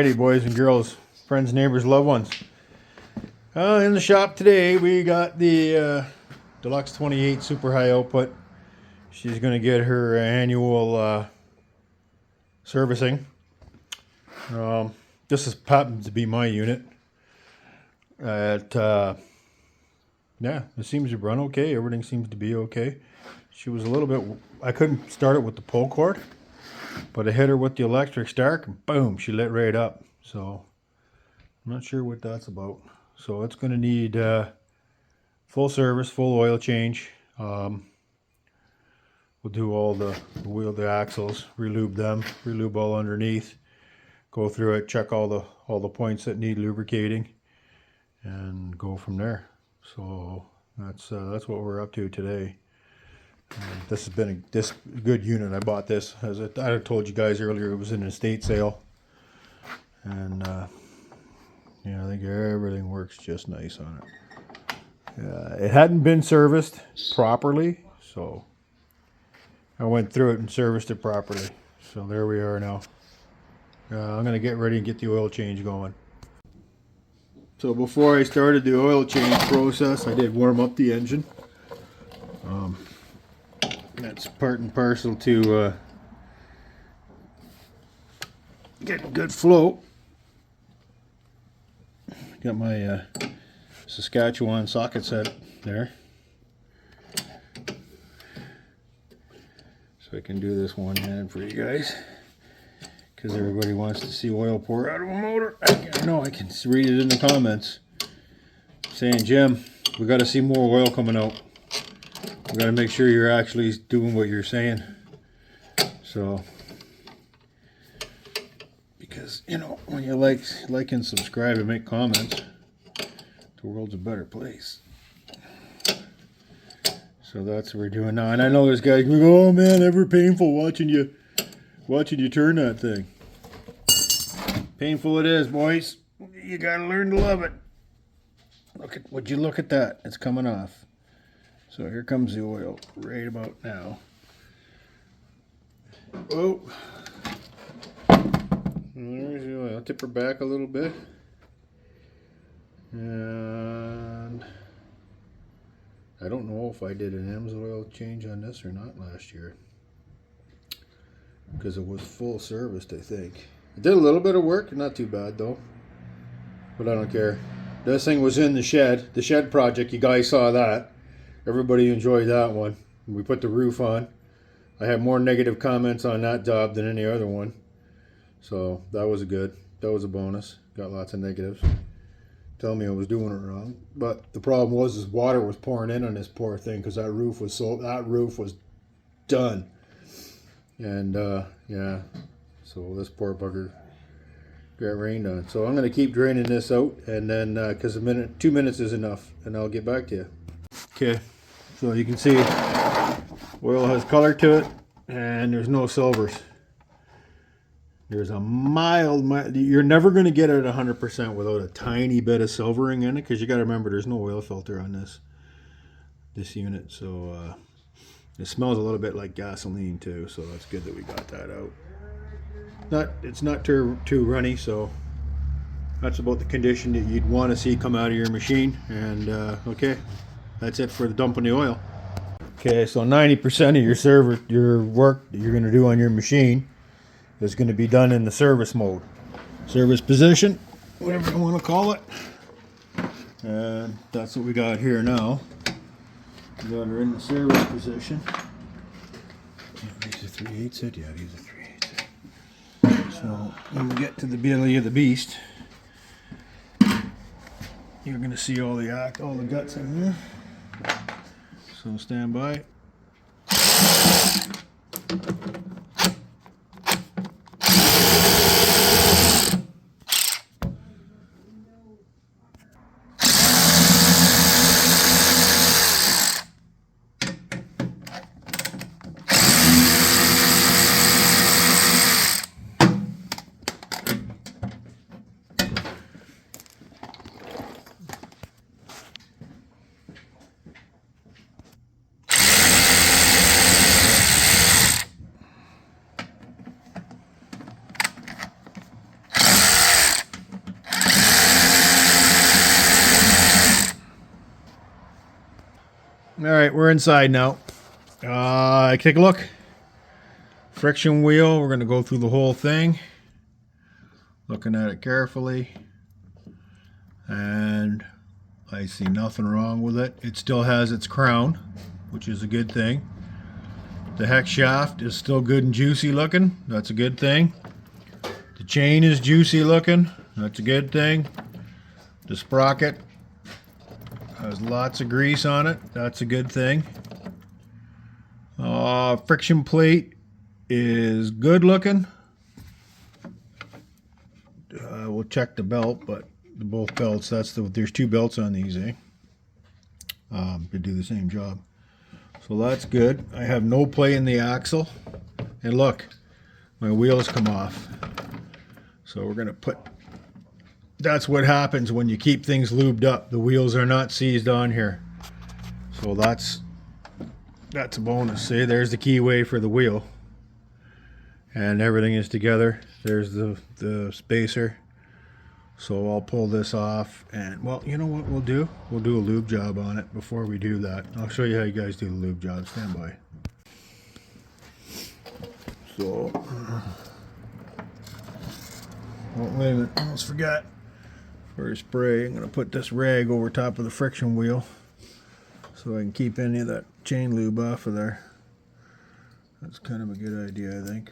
Alrighty, boys and girls, friends, neighbors, loved ones. In the shop today, we got the Deluxe 28 super high output. She's going to get her annual servicing. This happens to be my unit. Yeah, it seems to run okay. Everything seems to be okay. She was a little bit, I couldn't start it with the pull cord, but I hit her with the electric start and boom, she lit right up. So I'm not sure what that's about. So it's going to need full service, full oil change. We'll do all the wheel, the axles, relube them, relube all underneath, go through it, check all the points that need lubricating, and go from there. So that's what we're up to today. This has been a good unit. I bought this, as I told you guys earlier, it was an estate sale, and yeah, I think everything works just nice on it. It hadn't been serviced properly, so I went through it and serviced it properly. So there we are now. I'm gonna get ready and get the oil change going. So before I started the oil change process, I did warm up the engine. That's part and parcel to get good flow. Got my Saskatchewan socket set there, so I can do this one hand for you guys, because everybody wants to see oil pour out of a motor. I know I can read it in the comments saying, Jim, we got to see more oil coming out. We got to make sure you're actually doing what you're saying. So, because, you know, when you like and subscribe and make comments, the world's a better place. So that's what we're doing now. And I know there's guys going, oh man, ever painful watching you turn that thing. Painful it is, boys. You gotta learn to love it. Would you look at that? It's coming off. So here comes the oil right about now. Oh, there's the oil. I'll tip her back a little bit. And I don't know if I did an EMS oil change on this or not last year, because it was full serviced, I think. It did a little bit of work, not too bad though, but I don't care. This thing was in the shed project, you guys saw that. Everybody enjoyed that one. We put the roof on. I had more negative comments on that job than any other one, so that was that was a bonus. Got lots of negatives telling me I was doing it wrong, but the problem was is water was pouring in on this poor thing, because that roof was done. And yeah, so this poor bugger got rained on. So I'm going to keep draining this out, and then because 2 minutes is enough, and I'll get back to you. Okay, so you can see oil has color to it, and there's no silvers. There's a mild, you're never going to get it at 100% without a tiny bit of silvering in it, because you got to remember there's no oil filter on this unit. So it smells a little bit like gasoline too, so that's good that we got that out. It's not too runny, so that's about the condition that you'd want to see come out of your machine. And okay, that's it for the dumping the oil. Okay, so 90% of your work that you're going to do on your machine is going to be done in the service mode, service position, whatever you want to call it. And that's what we got here now. We got her in the service position. These are 3/8. Yeah, these are 3/8. So when we get to the belly of the beast, you're going to see all the guts in there. So stand by. right, we're inside now. Take a look. Friction wheel, we're going to go through the whole thing. Looking at it carefully. And I see nothing wrong with it. It still has its crown, which is a good thing. The hex shaft is still good and juicy looking. That's a good thing. The chain is juicy looking. That's a good thing. The sprocket has lots of grease on it. That's a good thing. Friction plate is good looking. We'll check the belt, but both belts, there's two belts on these, eh? To do the same job. So that's good. I have no play in the axle. And look, my wheels come off. So we're gonna put, that's what happens when you keep things lubed up. The wheels are not seized on here. So that's a bonus. See, there's the keyway for the wheel. And everything is together. There's the spacer. So I'll pull this off, and well, you know what we'll do? We'll do a lube job on it before we do that. I'll show you how you guys do the lube job. Stand by. So, oh, wait a minute, I almost forgot. For a spray, I'm going to put this rag over top of the friction wheel so I can keep any of that chain lube off of there. That's kind of a good idea, I think.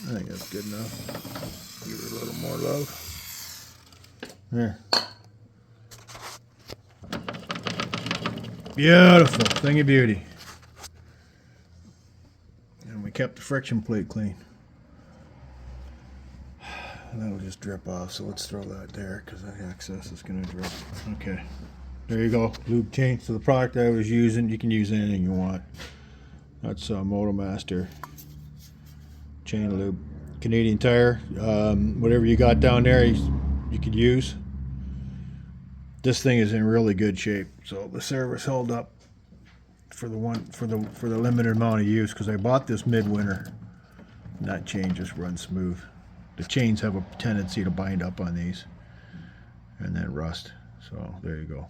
I think that's good enough. Give it a little more love. There. Beautiful. Thing of beauty. And we kept the friction plate clean. And that'll just drip off, so let's throw that there because that excess is going to drip. Okay. There you go. Lube change. So the product I was using, you can use anything you want. That's Motomaster chain lube. Canadian Tire, whatever you got down there, you could use. This thing is in really good shape. So the service held up for the limited amount of use because I bought this midwinter. And that chain just runs smooth. The chains have a tendency to bind up on these and then rust. So there you go.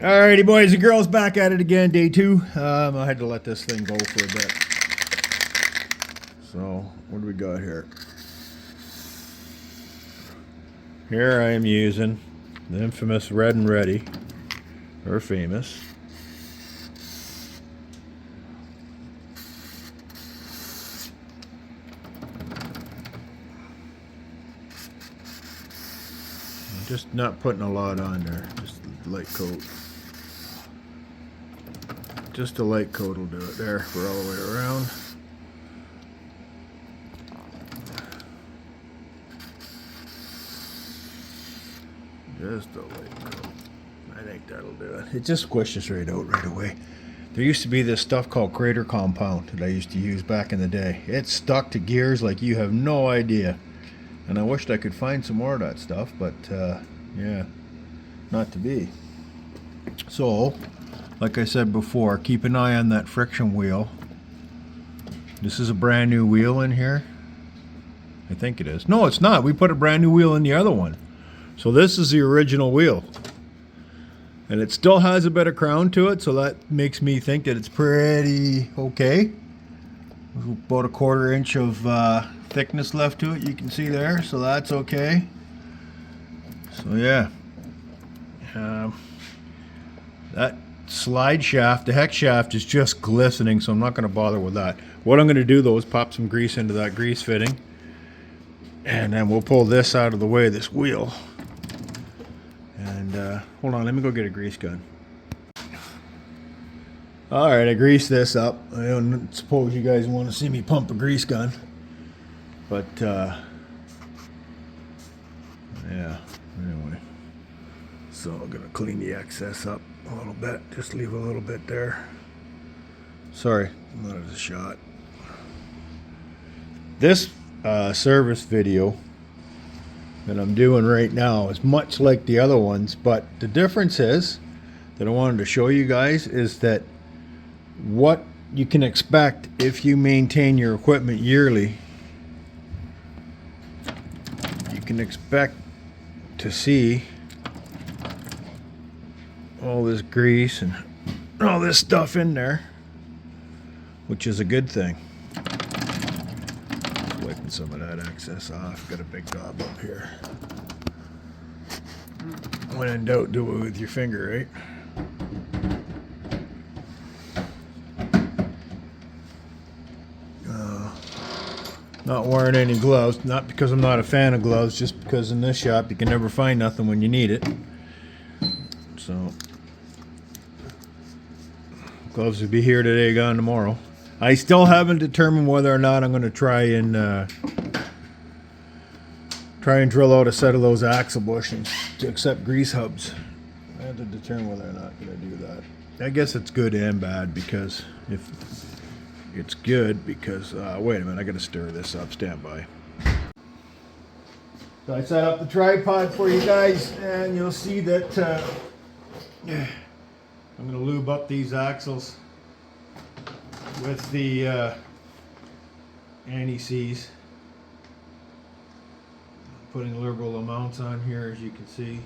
Alrighty, boys and girls, back at it again, day 2. I had to let this thing go for a bit. So, what do we got here? Here I am using the infamous Red and Ready, or famous. I'm just not putting a lot on there, just a light coat. Just a light coat will do it there for all the way around. Just a light coat. I think that'll do it. It just squishes right out right away. There used to be this stuff called crater compound that I used to use back in the day. It stuck to gears like you have no idea. And I wished I could find some more of that stuff, but yeah, not to be. So, like I said before, keep an eye on that friction wheel. This is a brand new wheel in here. I think it is. No, it's not. We put a brand new wheel in the other one. So this is the original wheel. And it still has a bit of crown to it, so that makes me think that it's pretty okay. About a 1/4 inch of thickness left to it, you can see there, so that's okay. So yeah. That slide shaft, the hex shaft, is just glistening, so I'm not going to bother with that. What I'm going to do though is pop some grease into that grease fitting, and then we'll pull this out of the way, this wheel. And hold on, let me go get a grease gun. Alright, I greased this up. I don't suppose you guys want to see me pump a grease gun, but yeah, anyway. So I'm going to clean the excess up a little bit, just leave a little bit there. Sorry, not as a shot. This service video that I'm doing right now. It's much like the other ones, but the difference is that I wanted to show you guys is that what you can expect if you maintain your equipment yearly. You can expect to see all this grease and all this stuff in there, which is a good thing. Wiping some of that excess off. Got a big gob up here. When in doubt, do it with your finger, right? Not wearing any gloves, not because I'm not a fan of gloves, just because in this shop you can never find nothing when you need it. So gloves will be here today, gone tomorrow. I still haven't determined whether or not I'm going to try and drill out a set of those axle bushings to accept grease hubs. I have to determine whether or not I'm going to do that. I guess it's good and bad, because if it's good because wait a minute, I got to stir this up. Stand by. So I set up the tripod for you guys, and you'll see that I'm going to lube up these axles with the anti-seize. Putting liberal amounts on here, as you can see.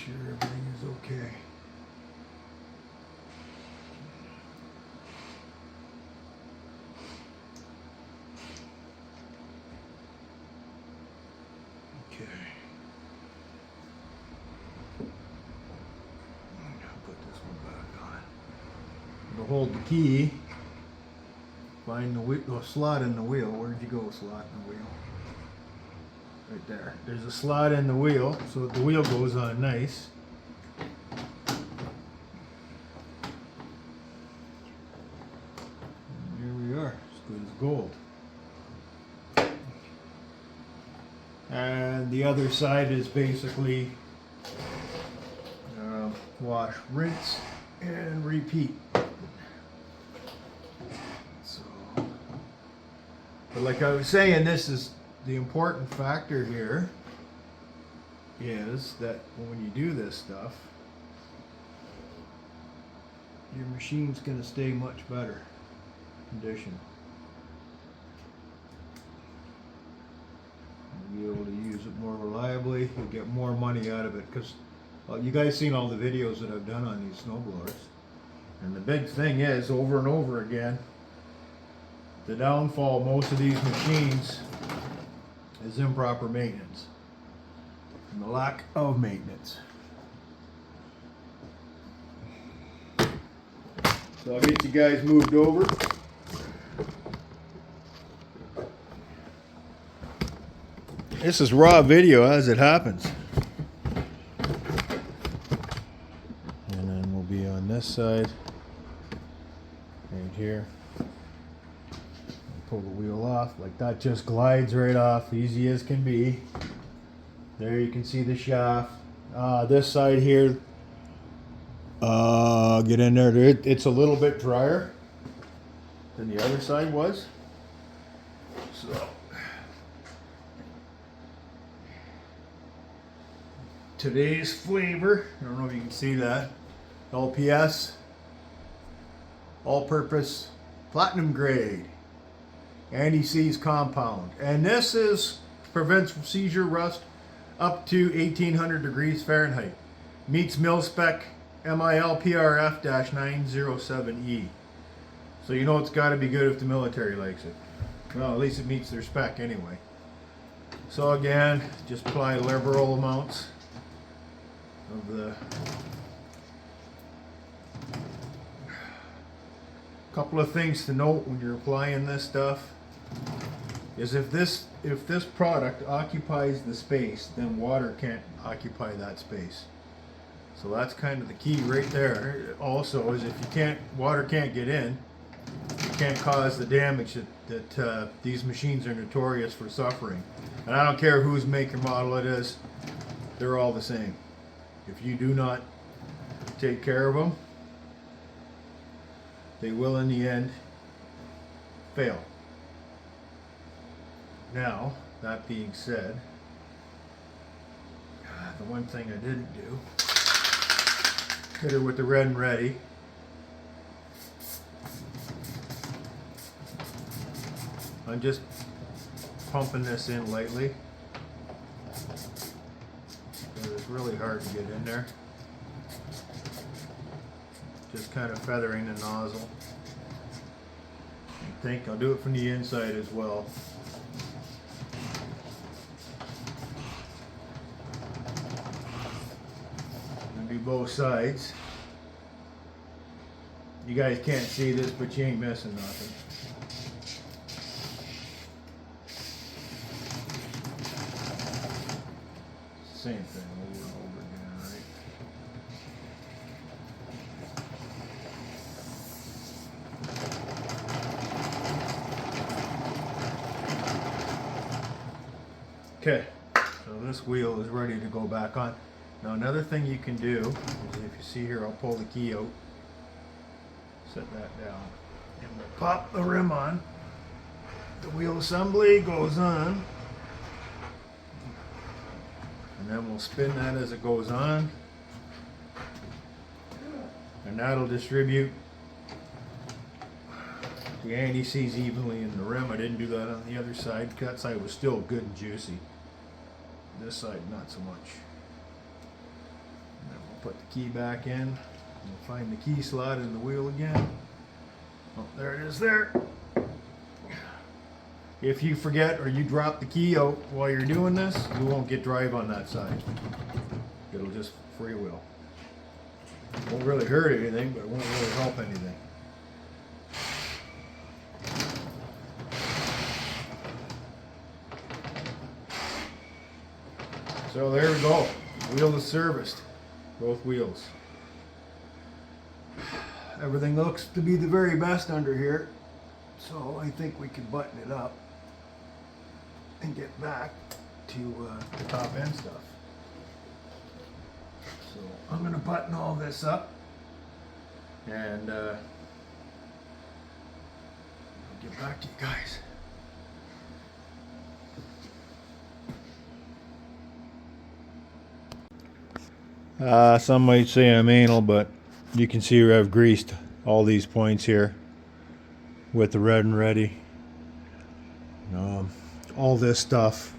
Everything is okay. Okay. I'll put this one back on. To hold the key, find the slot in the wheel. Where'd you go, slot in the wheel? Right there. There's a slot in the wheel, so that the wheel goes on nice. And here we are, as good as gold. And the other side is basically wash, rinse, and repeat. So, but like I was saying, this is the important factor here is that when you do this stuff, your machine's going to stay much better condition. You'll be able to use it more reliably. You'll get more money out of it, because you guys seen all the videos that I've done on these snowblowers, and the big thing is, over and over again, the downfall of most of these machines is improper maintenance and the lack of maintenance. So I'll get you guys moved over. This is raw video as it happens. And then we'll be on this side, right here. Pull the wheel off, like that just glides right off, easy as can be. There you can see the shaft. This side here, get in there. It's a little bit drier than the other side was. So today's flavor, I don't know if you can see that, LPS, all-purpose platinum grade anti-seize compound, and this prevents seizure rust up to 1800 degrees Fahrenheit. Meets mil spec MIL PRF-907E. So you know it's got to be good if the military likes it. Well, at least it meets their spec anyway. So again, just apply liberal amounts of the couple of things to note when you're applying this stuff is if this product occupies the space, then water can't occupy that space. So that's kind of the key right there. Also, is if water can't get in, can't cause the damage that these machines are notorious for suffering. And I don't care whose make or model it is, they're all the same. If you do not take care of them, they will in the end fail. Now, that being said, the one thing I didn't do, hit her with the red and ready. I'm just pumping this in lightly. It's really hard to get in there. Just kind of feathering the nozzle. I think I'll do it from the inside as well. I'll do both sides. You guys can't see this, but you ain't missing nothing. Same thing over and over again, right? Okay, so this wheel is ready to go back on. Now another thing you can do is, if you see here, I'll pull the key out, set that down, and we'll pop the rim on. The wheel assembly goes on. And then we'll spin that as it goes on, and that'll distribute the anti-seize evenly in the rim. I didn't do that on the other side. That side was still good and juicy. This side not so much. And then we'll put the key back in. We'll find the key slot in the wheel again. Oh, there it is there. If you forget or you drop the key out while you're doing this, you won't get drive on that side. It'll just freewheel. Won't really hurt anything, but it won't really help anything. So there we go. Wheel is serviced. Both wheels. Everything looks to be the very best under here. So I think we can button it up and get back to the top end stuff. So I'm going to button all this up and get back to you guys. Some might say I'm anal, but you can see where I've greased all these points here with the red and ready. All this stuff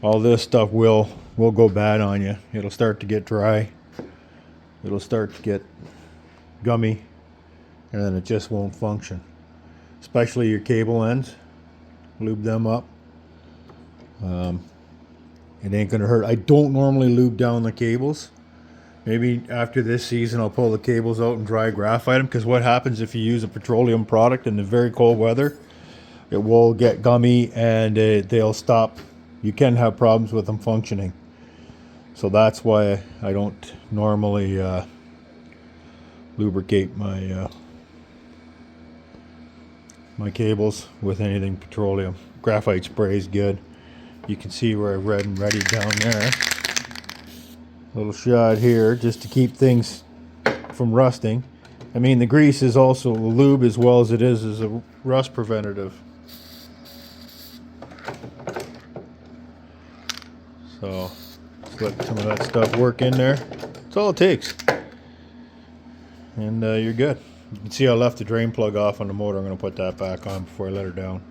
will go bad on you. It'll start to get dry. It'll start to get gummy, and then it just won't function. Especially your cable ends. Lube them up. It ain't gonna hurt. I don't normally lube down the cables. Maybe after this season I'll pull the cables out and dry graphite them, because what happens if you use a petroleum product in the very cold weather, it will get gummy and they'll stop. You can have problems with them functioning. So that's why I don't normally lubricate my my cables with anything petroleum. Graphite spray is good. You can see where I red and ready down there. Little shot here just to keep things from rusting. I mean, the grease is also a lube as well as it is a rust preventative. So let's let some of that stuff work in there. That's all it takes. And you're good. You can see I left the drain plug off on the motor. I'm going to put that back on before I let her down.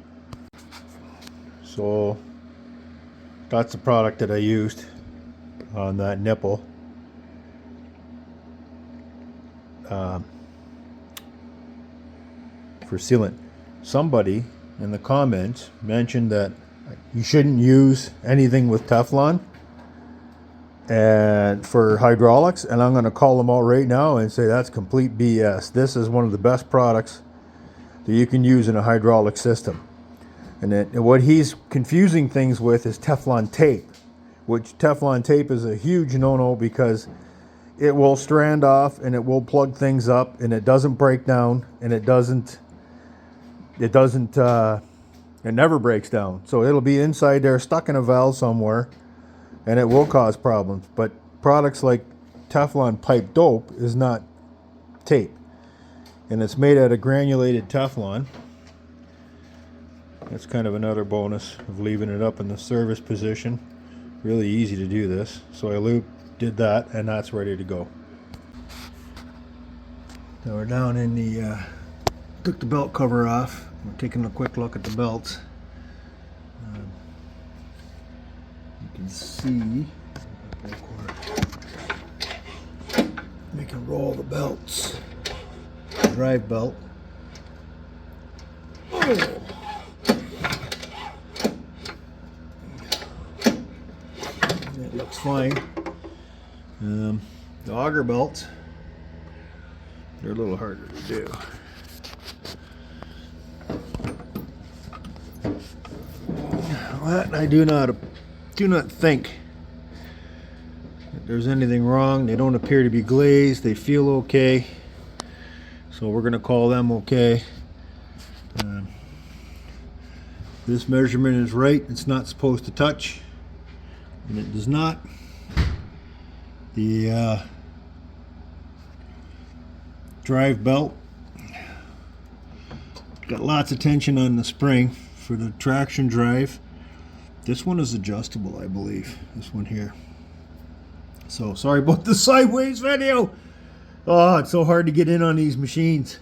So that's the product that I used on that nipple. For sealant. Somebody in the comments mentioned that you shouldn't use anything with Teflon and for hydraulics, and I'm going to call them out right now and say that's complete BS. This is one of the best products that you can use in a hydraulic system. And what he's confusing things with is Teflon tape, which Teflon tape is a huge no-no because it will strand off and it will plug things up and it doesn't break down and it doesn't it doesn't, it never breaks down. So it'll be inside there, stuck in a valve somewhere, and it will cause problems. But products like Teflon pipe dope is not tape, and it's made out of granulated Teflon. That's kind of another bonus of leaving it up in the service position. Really easy to do this. So I did that, and that's ready to go. So we're down in the, took the belt cover off. We're taking a quick look at the belts. You can see, we can roll the belts. Drive belt. Oh. That looks fine. The auger belts, they're a little harder to do. That I do not think that there's anything wrong. They don't appear to be glazed. They feel okay. So we're going to call them okay. This measurement is right. It's not supposed to touch, and it does not. The drive belt got lots of tension on the spring for the traction drive. This one is adjustable, I believe. This one here. So sorry about the sideways video. Oh, it's so hard to get in on these machines.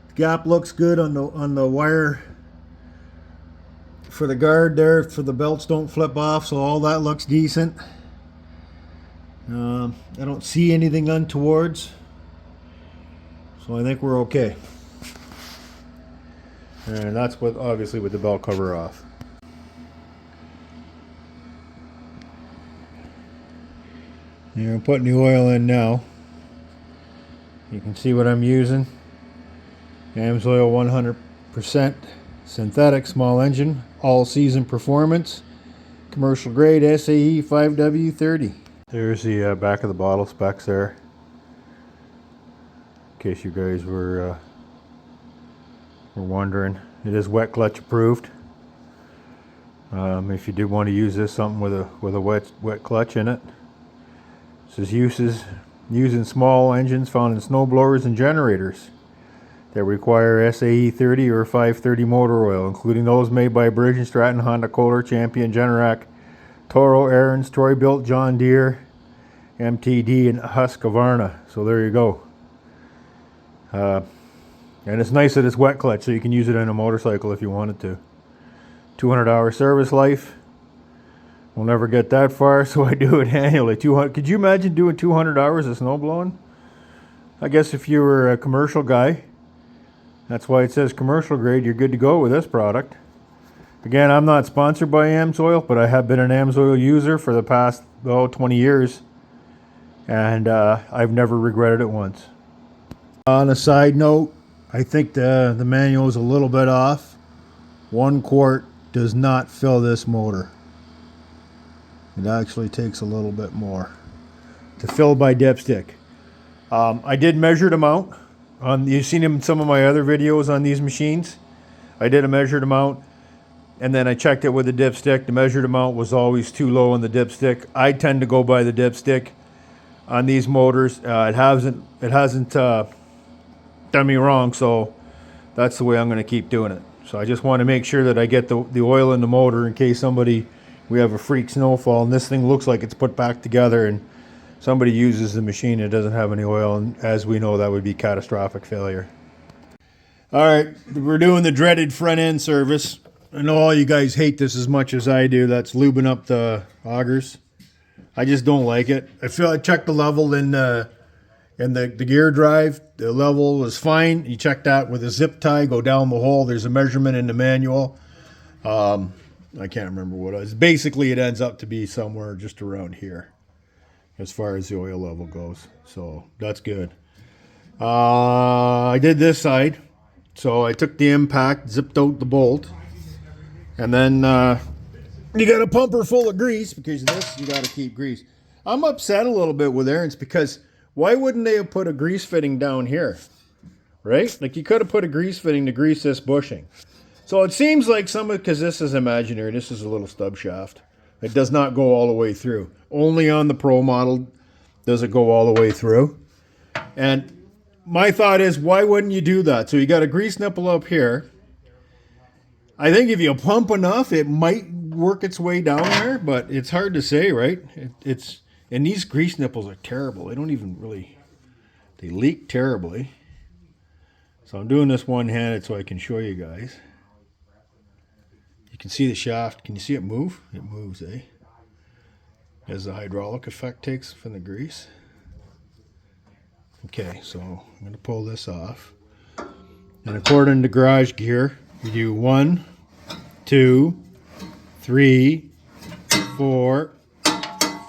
The gap looks good on the wire for the guard there, so the belts don't flip off. So all that looks decent. I don't see anything untowards, so I think we're okay. And that's with, obviously, with the belt cover off. Here, I'm putting the oil in now. You can see what I'm using. AMSOIL 100% synthetic small engine, all season performance, commercial grade SAE 5W30. There's the back of the bottle specs there, in case you guys were wondering. It is wet clutch approved. If you do want to use this, something with a wet clutch in it. This is used in small engines found in snowblowers and generators that require SAE 30 or 530 motor oil, including those made by Bridge & Stratton, Honda, Kohler, Champion, Generac, Toro, Ariens, Troy-Bilt, John Deere, MTD, and Husqvarna. So there you go. And it's nice that it's wet clutch, so you can use it in a motorcycle if you wanted to. 200-hour service life. We'll never get that far, so I do it annually. 200. Could you imagine doing 200 hours of snow blowing? I guess if you were a commercial guy, that's why it says commercial grade, you're good to go with this product. Again, I'm not sponsored by AMSOIL, but I have been an AMSOIL user for the past 20 years, and I've never regretted it once. On a side note, I think the manual is a little bit off. 1 quart does not fill this motor. It actually takes a little bit more to fill by dipstick. I did measure them out. You've seen them in some of my other videos on these machines. I did a measured amount, and then I checked it with the dipstick. The measured amount was always too low on the dipstick. I tend to go by the dipstick on these motors. It hasn't done me wrong, so that's the way I'm going to keep doing it. So I just want to make sure that I get the oil in the motor in case we have a freak snowfall and this thing looks like it's put back together and somebody uses the machine and it doesn't have any oil, and as we know, that would be catastrophic failure. All right, we're doing the dreaded front end service. I know all you guys hate this as much as I do. That's lubing up the augers. I just don't like it. I checked the level in the gear drive. The level was fine. You check that with a zip tie, go down the hole. There's a measurement in the manual. I can't remember what it was. Basically, it ends up to be somewhere just around here as far as the oil level goes. So that's good. I did this side. So I took the impact, zipped out the bolt, and then you got a pumper full of grease, because of this, you got to keep grease. I'm upset a little bit with Ariens, because why wouldn't they have put a grease fitting down here? right? Like you could have put a grease fitting to grease this bushing. So it seems like because this is imaginary, this is a little stub shaft. It does not go all the way through. Only on the Pro model does it go all the way through. And my thought is, why wouldn't you do that? So you got a grease nipple up here. I think if you pump enough, it might work its way down there, but it's hard to say, right? And these grease nipples are terrible. They don't even really, they leak terribly. So I'm doing this one-handed so I can show you guys. You can see the shaft. Can you see it move? It moves, eh? As the hydraulic effect takes from the grease. Okay, so I'm going to pull this off. And according to garage gear, we do 1, 2, 3, 4,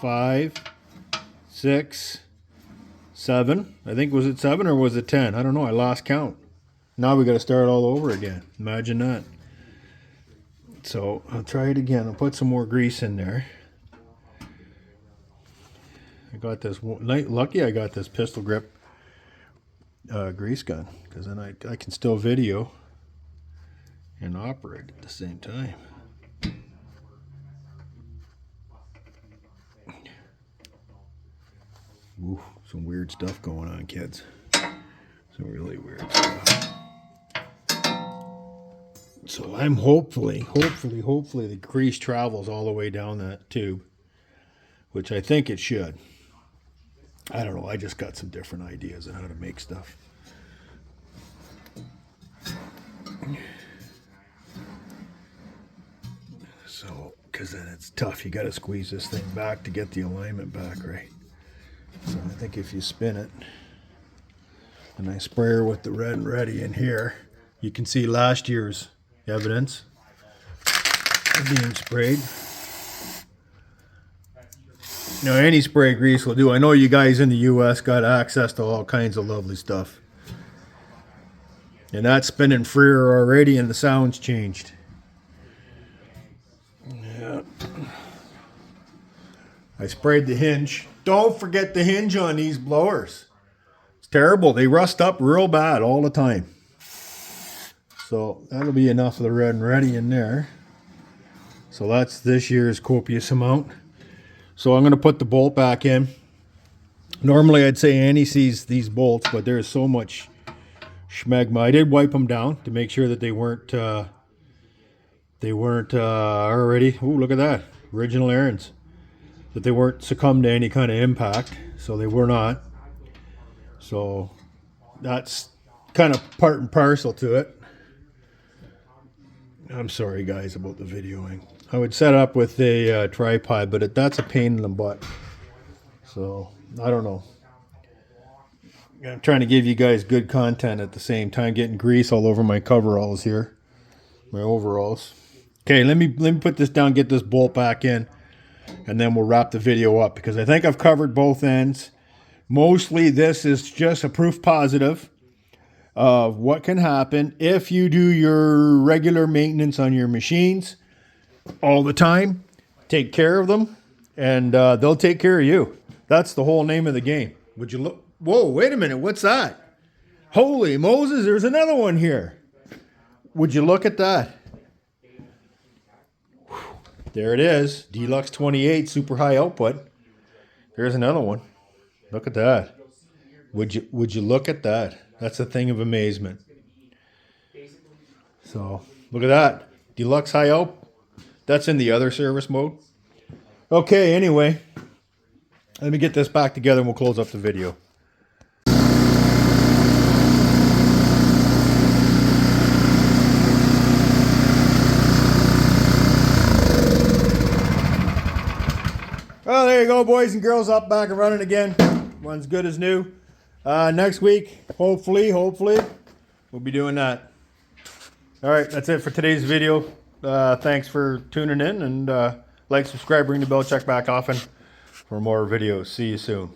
5, 6, 7. I think, was it 7 or was it 10? I don't know. I lost count. Now we got to start all over again. Imagine that. So I'll try it again. I'll put some more grease in there. I got this. Lucky I got this pistol grip grease gun, because then I can still video and operate at the same time. Ooh, some weird stuff going on, kids. Some really weird stuff. So I'm hopefully the grease travels all the way down that tube, which I think it should. I don't know, I just got some different ideas on how to make stuff. So, because then it's tough, you got to squeeze this thing back to get the alignment back right. So I think if you spin it, and I spray her with the red and ready in here, you can see last year's evidence of being sprayed. Now any spray grease will do. I know you guys in the US got access to all kinds of lovely stuff. And that's spinning freer already and the sound's changed. Yeah. I sprayed the hinge. Don't forget the hinge on these blowers. It's terrible. They rust up real bad all the time. So that'll be enough of the red and ready in there. So that's this year's copious amount. So I'm going to put the bolt back in. Normally I'd say anti-seize these bolts, but there's so much schmegma. I did wipe them down to make sure that they weren't already. Ooh, look at that. Original Ariens. That they weren't succumbed to any kind of impact. So they were not. So that's kind of part and parcel to it. I'm sorry guys about the videoing. I would set up with a tripod, but that's a pain in the butt. So I don't know. I'm trying to give you guys good content at the same time, getting grease all over my coveralls here, my overalls. Okay, let me put this down, get this bolt back in, and then we'll wrap the video up, because I think I've covered both ends. Mostly this is just a proof positive of what can happen if you do your regular maintenance on your machines all the time. Take care of them, and they'll take care of you. That's the whole name of the game. Would you look? Whoa, wait a minute. What's that? Holy Moses, there's another one here. Would you look at that? Whew. There it is. Deluxe 28, super high output. There's another one. Look at that. Would you look at that? That's a thing of amazement. So, look at that. Deluxe high output. That's in the other service mode. Okay, anyway. Let me get this back together and we'll close up the video. Well, there you go, boys and girls. Up, back and running again. One's good as new. Next week, hopefully, we'll be doing that. All right, that's it for today's video. Thanks for tuning in, and like, subscribe, ring the bell, check back often for more videos. See you soon.